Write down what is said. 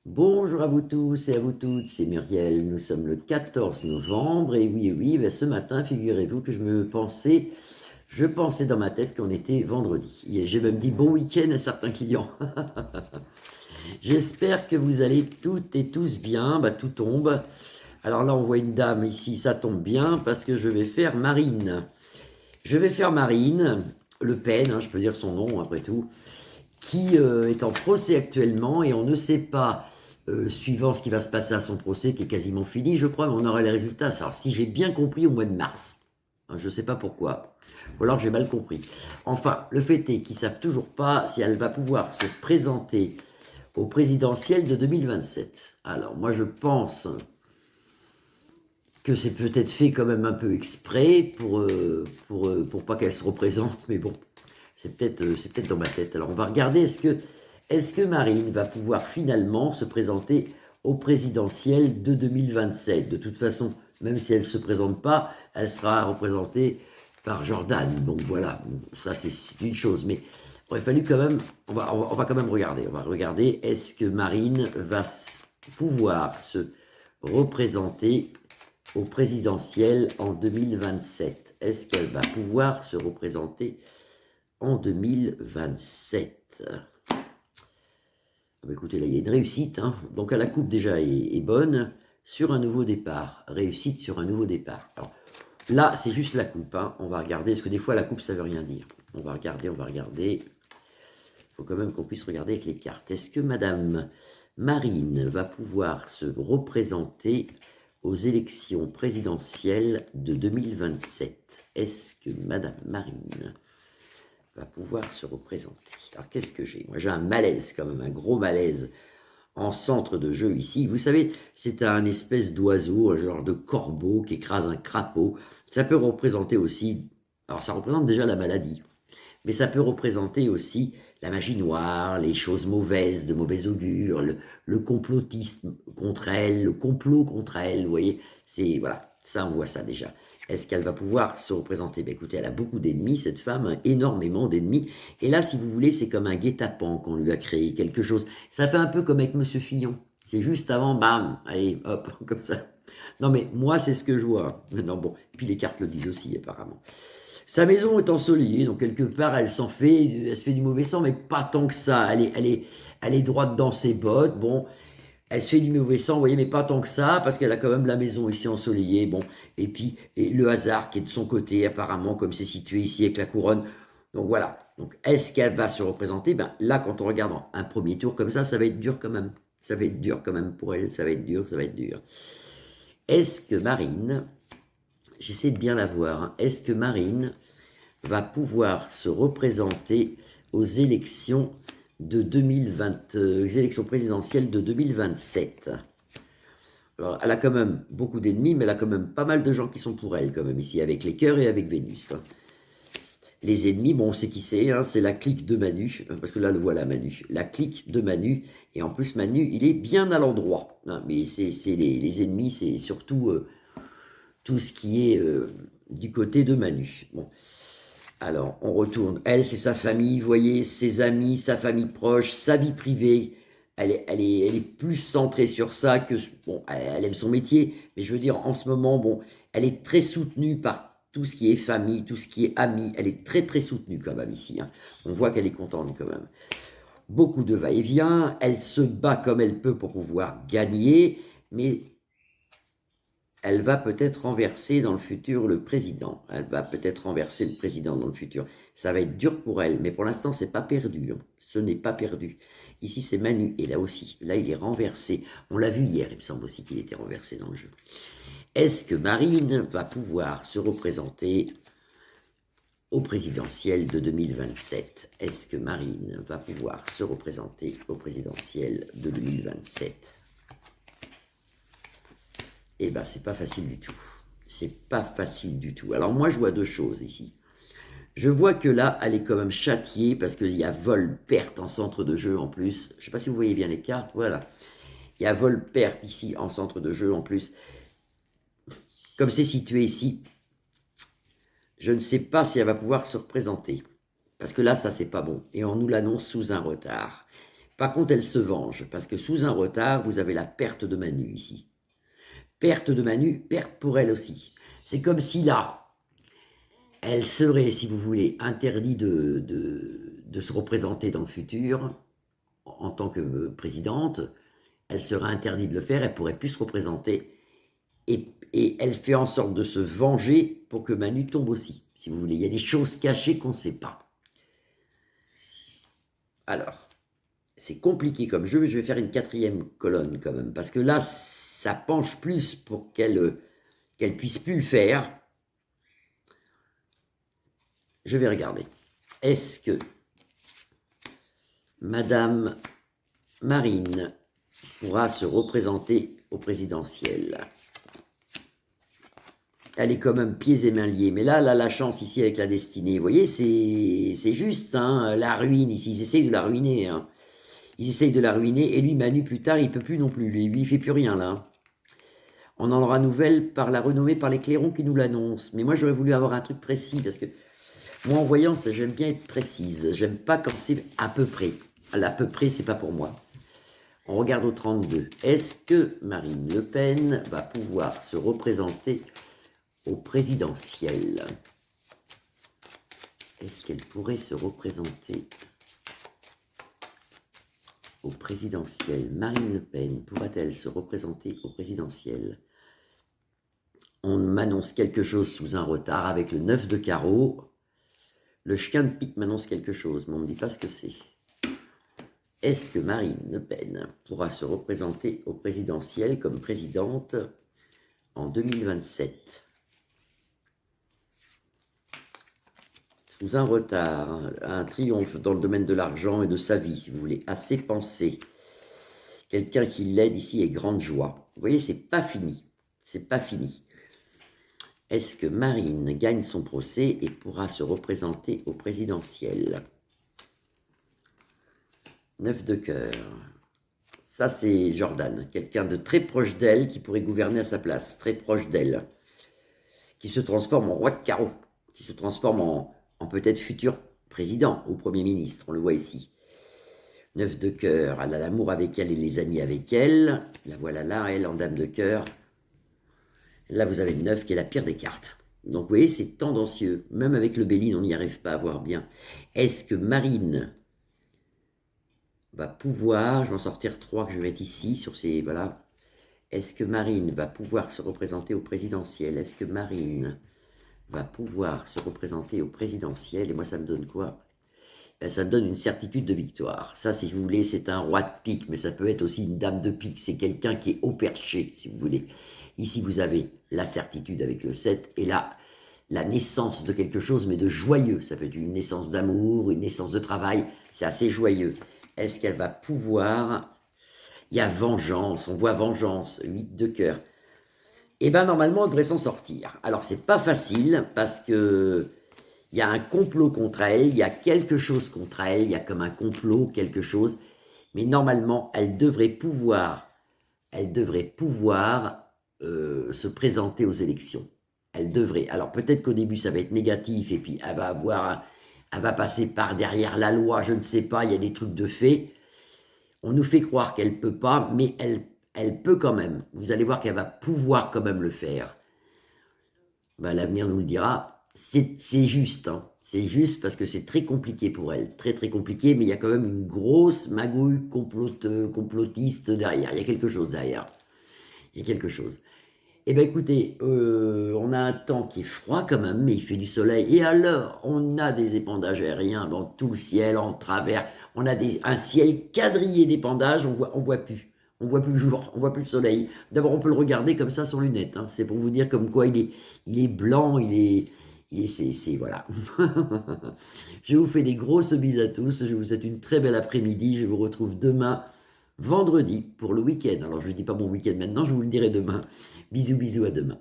Bonjour à vous tous et à vous toutes, c'est Muriel, nous sommes le 14 novembre et oui, ben ce matin, figurez-vous que je pensais dans ma tête qu'on était vendredi. Et j'ai même dit bon week-end à certains clients. J'espère que vous allez toutes et tous bien, bah tout tombe. Alors là on voit une dame ici, ça tombe bien parce que je vais faire Marine. Je vais faire Marine Le Pen, je peux dire son nom après tout, qui est en procès actuellement et on ne sait pas, suivant ce qui va se passer à son procès, qui est quasiment fini, je crois, mais on aura les résultats. Alors, si j'ai bien compris, au mois de mars. Je ne sais pas pourquoi. Ou alors j'ai mal compris. Enfin, le fait est qu'ils ne savent toujours pas si elle va pouvoir se présenter au présidentiel de 2027. Alors, moi, je pense que c'est peut-être fait quand même un peu exprès pour pas qu'elle se représente, mais bon, c'est peut-être dans ma tête. Alors on va regarder, est-ce que Marine va pouvoir finalement se présenter au présidentiel de 2027. De toute façon, même si elle ne se présente pas, elle sera représentée par Jordan. Donc voilà, ça c'est une chose. Mais il aurait fallu quand même, on va quand même regarder. On va regarder, est-ce que Marine va pouvoir se représenter au présidentiel en 2027. Est-ce qu'elle va pouvoir se représenter en 2027? Écoutez, là, il y a une réussite. Donc, la coupe déjà est bonne. Sur un nouveau départ. Réussite sur un nouveau départ. Alors, là, c'est juste la coupe. On va regarder, parce que des fois, la coupe, ça veut rien dire. On va regarder. Il faut quand même qu'on puisse regarder avec les cartes. Est-ce que Madame Marine va pouvoir se représenter aux élections présidentielles de 2027? Est-ce que Madame Marine va pouvoir se représenter? Alors qu'est-ce que j'ai? Moi j'ai un malaise quand même, un gros malaise en centre de jeu ici. Vous savez, c'est un espèce d'oiseau, un genre de corbeau qui écrase un crapaud. Ça peut représenter aussi, alors ça représente déjà la maladie, mais ça peut représenter aussi la magie noire, les choses mauvaises, de mauvais augure, le complotisme contre elle, le complot contre elle, vous voyez, c'est, voilà, ça on voit ça déjà. Est-ce qu'elle va pouvoir se représenter? Ben écoutez, elle a beaucoup d'ennemis, cette femme, énormément d'ennemis. Et là, si vous voulez, c'est comme un guet-apens qu'on lui a créé, quelque chose. Ça fait un peu comme avec Monsieur Fillon. C'est juste avant, bam, allez, hop, comme ça. Non mais moi, c'est ce que je vois. Non, bon, puis les cartes le disent aussi, apparemment. Sa maison est ensoleillée, donc quelque part elle elle se fait du mauvais sang, mais pas tant que ça. Elle est droite dans ses bottes, bon, elle se fait du mauvais sang, vous voyez, mais pas tant que ça, parce qu'elle a quand même la maison ici ensoleillée, bon, et puis le hasard qui est de son côté, apparemment, comme c'est situé ici avec la couronne. Donc voilà, donc est-ce qu'elle va se représenter? Ben là, quand on regarde un premier tour comme ça va être dur quand même. Ça va être dur quand même pour elle, ça va être dur, ça va être dur. Est-ce que Marine, j'essaie de bien la voir, est-ce que Marine va pouvoir se représenter aux élections de 2020, aux élections présidentielles de 2027? Alors, elle a quand même beaucoup d'ennemis, mais elle a quand même pas mal de gens qui sont pour elle, quand même, ici, avec les cœurs et avec Vénus. Les ennemis, bon, on sait qui c'est la clique de Manu, parce que là, le voilà, Manu. La clique de Manu, et en plus, Manu, il est bien à l'endroit. Mais c'est les ennemis, c'est surtout tout ce qui est du côté de Manu. Bon. Alors, on retourne. Elle, c'est sa famille, vous voyez, ses amis, sa famille proche, sa vie privée. Elle est plus centrée sur ça que... Bon, elle aime son métier, mais je veux dire, en ce moment, bon, elle est très soutenue par tout ce qui est famille, tout ce qui est amis. Elle est très, très soutenue quand même ici. On voit qu'elle est contente quand même. Beaucoup de va-et-vient. Elle se bat comme elle peut pour pouvoir gagner, mais elle va peut-être renverser dans le futur le président. Elle va peut-être renverser le président dans le futur. Ça va être dur pour elle, mais pour l'instant, c'est pas perdu. Ce n'est pas perdu. Ici, c'est Manu, et là aussi. Là, il est renversé. On l'a vu hier, il me semble aussi qu'il était renversé dans le jeu. Est-ce que Marine va pouvoir se représenter au présidentiel de 2027? Est-ce que Marine va pouvoir se représenter au présidentiel de 2027? Eh ben, c'est pas facile du tout. C'est pas facile du tout. Alors moi, je vois deux choses ici. Je vois que là, elle est quand même châtiée parce qu'il y a vol-perte en centre de jeu en plus. Je ne sais pas si vous voyez bien les cartes, voilà. Il y a vol-perte ici en centre de jeu en plus. Comme c'est situé ici, je ne sais pas si elle va pouvoir se représenter. Parce que là, ça, c'est pas bon. Et on nous l'annonce sous un retard. Par contre, elle se venge, parce que sous un retard, vous avez la perte de Manu ici. Perte de Manu, perte pour elle aussi. C'est comme si là, elle serait, si vous voulez, interdite de se représenter dans le futur en tant que présidente. Elle serait interdite de le faire, elle pourrait plus se représenter. Et elle fait en sorte de se venger pour que Manu tombe aussi, si vous voulez. Il y a des choses cachées qu'on ne sait pas. Alors, c'est compliqué comme jeu, mais je vais faire une quatrième colonne quand même, parce que là, ça penche plus pour qu'elle puisse plus le faire. Je vais regarder. Est-ce que Madame Marine pourra se représenter au présidentiel? Elle est quand même pieds et mains liés. Mais là, elle a la chance ici avec la destinée. Vous voyez, c'est juste, hein, la ruine ici. Ils essayent de la ruiner. Hein. Ils essayent de la ruiner. Et lui, Manu, plus tard, il ne peut plus non plus. Lui, il ne fait plus rien, là. On en aura nouvelle par la renommée, par les clairons qui nous l'annoncent. Mais moi, j'aurais voulu avoir un truc précis. Parce que moi, en voyance, j'aime bien être précise. J'aime pas quand c'est à peu près. À peu près, c'est pas pour moi. On regarde au 32. Est-ce que Marine Le Pen va pouvoir se représenter au présidentiel? Est-ce qu'elle pourrait se représenter au présidentiel? Marine Le Pen pourra-t-elle se représenter au présidentiel? On m'annonce quelque chose sous un retard avec le 9 de carreau. Le chien de pique m'annonce quelque chose, mais on ne me dit pas ce que c'est. Est-ce que Marine Le Pen pourra se représenter au présidentiel comme présidente en 2027? Sous un retard, un triomphe dans le domaine de l'argent et de sa vie, si vous voulez, assez pensé. Quelqu'un qui l'aide ici est grande joie. Vous voyez, c'est pas fini. C'est pas fini. Est-ce que Marine gagne son procès et pourra se représenter au présidentiel? 9 de cœur. Ça, c'est Jordan. Quelqu'un de très proche d'elle qui pourrait gouverner à sa place. Très proche d'elle. Qui se transforme en roi de carreau. Qui se transforme en peut-être futur président ou premier ministre. On le voit ici. 9 de cœur. Elle a l'amour avec elle et les amis avec elle. La voilà là, elle en dame de cœur. Là, vous avez le 9 qui est la pire des cartes. Donc, vous voyez, c'est tendancieux. Même avec le Béline, on n'y arrive pas à voir bien. Est-ce que Marine va pouvoir, je vais en sortir 3 que je vais mettre ici, sur ces, voilà. Est-ce que Marine va pouvoir se représenter au présidentiel? Est-ce que Marine va pouvoir se représenter au présidentiel? Et moi, ça me donne quoi? Ça me donne une certitude de victoire. Ça, si vous voulez, c'est un roi de pique, mais ça peut être aussi une dame de pique. C'est quelqu'un qui est au perché, si vous voulez. Ici, vous avez la certitude avec le 7, et là, la naissance de quelque chose, mais de joyeux. Ça peut être une naissance d'amour, une naissance de travail. C'est assez joyeux. Est-ce qu'elle va pouvoir... Il y a vengeance, on voit vengeance, 8 de cœur. Et bien, normalement, elle devrait s'en sortir. Alors, c'est pas facile, parce que... Il y a un complot contre elle, il y a quelque chose contre elle, il y a comme un complot, quelque chose. Mais normalement, elle devrait pouvoir se présenter aux élections. Elle devrait. Alors peut-être qu'au début, ça va être négatif, et puis elle va passer par derrière la loi, je ne sais pas, il y a des trucs de fait. On nous fait croire qu'elle ne peut pas, mais elle peut quand même. Vous allez voir qu'elle va pouvoir quand même le faire. Ben, l'avenir nous le dira. C'est juste, hein. C'est juste parce que c'est très compliqué pour elle, très très compliqué, mais il y a quand même une grosse magouille complotiste derrière, il y a quelque chose derrière, il y a quelque chose. Eh bien écoutez, on a un temps qui est froid quand même, mais il fait du soleil, et alors on a des épandages aériens dans tout le ciel, en travers, on a un ciel quadrillé d'épandages, on voit plus. On voit plus le jour, on voit plus le soleil. D'abord, on peut le regarder comme ça sans lunettes, hein. C'est pour vous dire comme quoi il est blanc, voilà. Je vous fais des grosses bises à tous. Je vous souhaite une très belle après-midi. Je vous retrouve demain, vendredi, pour le week-end. Alors, je ne dis pas mon week-end maintenant, je vous le dirai demain. Bisous, bisous, à demain.